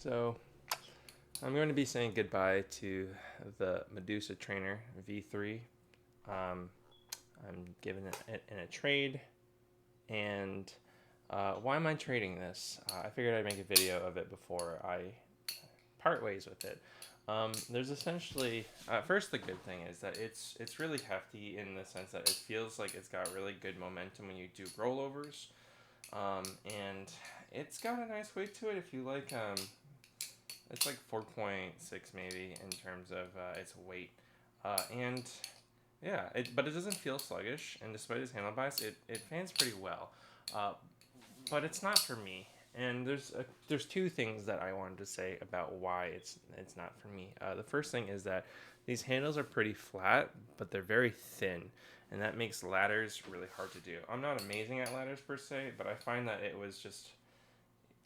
So I'm going to be saying goodbye to the Medusa Trainer V3. Um, I'm giving it in a trade, and why am I trading this? I figured I'd make a video of it before I part ways with it. There's essentially first, the good thing is that it's really hefty in the sense that it feels like it's got really good momentum when you do rollovers, and it's got a nice weight to it. If you like, it's like 4.6 maybe in terms of its weight, and yeah, but it doesn't feel sluggish, and despite its handlebars, it fans pretty well. Uh, but it's not for me. And there's two things that I wanted to say about why it's not for me. The first thing is that these handles are pretty flat, but they're very thin, and that makes ladders really hard to do. I'm not amazing at ladders per se, but I find that it was just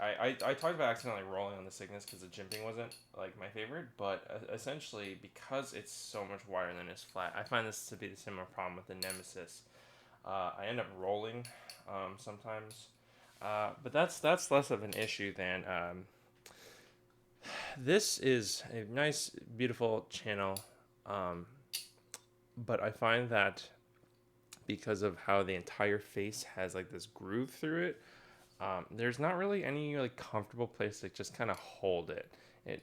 I talked about accidentally rolling on the Cygnus because the jimping wasn't like my favorite, but essentially because it's so much wider than it's flat, I find this to be the similar problem with the Nemesis. I end up rolling sometimes, but that's less of an issue than this is a nice, beautiful channel, um, but I find that because of how the entire face has like this groove through it, there's not really any like comfortable place to just kind of hold it.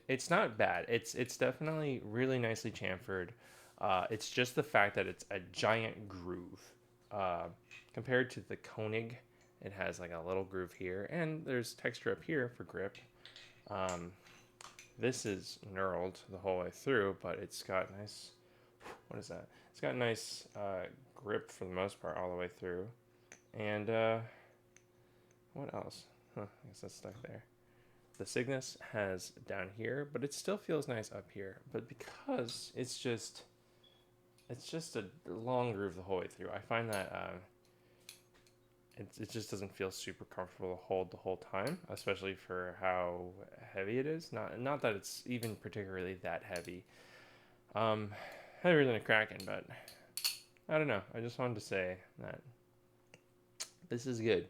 It's not bad. It's definitely really nicely chamfered. It's just the fact that it's a giant groove. Uh, Compared to the Koenig, it has like a little groove here, and there's texture up here for grip. Um, this is knurled the whole way through, but it's got nice. What is that? It's got nice grip for the most part all the way through, and what else? Huh, I guess that's stuck there. The Cygnus has down here, but it still feels nice up here. But because it's just a long groove the whole way through, I find that it just doesn't feel super comfortable to hold the whole time, especially for how heavy it is. Not that it's even particularly that heavy. Heavier than a Kraken, but I don't know. I just wanted to say that this is good.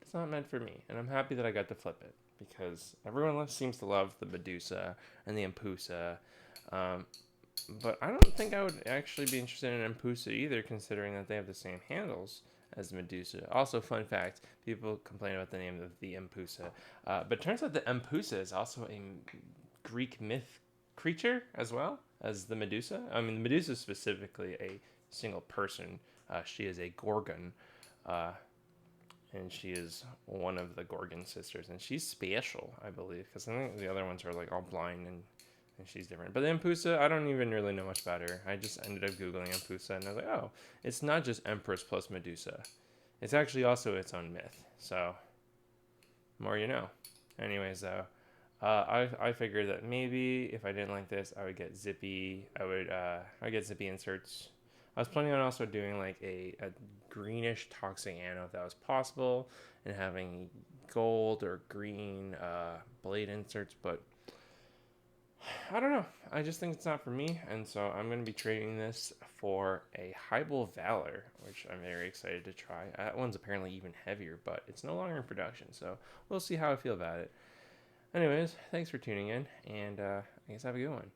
It's not meant for me, and I'm happy that I got to flip it because everyone seems to love the Medusa and the Impusa, um, but I don't think I would actually be interested in Impusa either, considering that they have the same handles as the Medusa. Also, fun fact: people complain about the name of the Impusa, but it turns out the Impusa is also a Greek myth creature as well as the Medusa. I mean, the Medusa is specifically a single person. She is a Gorgon. Uh, and she is one of the Gorgon sisters, and she's special, I believe, because I think the other ones are like all blind, and she's different. But the Empusa, I don't even really know much about her. I just ended up googling Empusa, and I was like, oh, it's not just Empress plus Medusa. It's actually also its own myth. So, more you know. Anyways, though, I figured that maybe if I didn't like this, I would get zippy. I get zippy inserts. I was planning on also doing like a greenish toxic anode if that was possible, and having gold or green blade inserts, but I don't know. I just think it's not for me, and so I'm going to be trading this for a Hybel Valor, which I'm very excited to try. That one's apparently even heavier, but it's no longer in production, so we'll see how I feel about it. Anyways, thanks for tuning in, and I guess have a good one.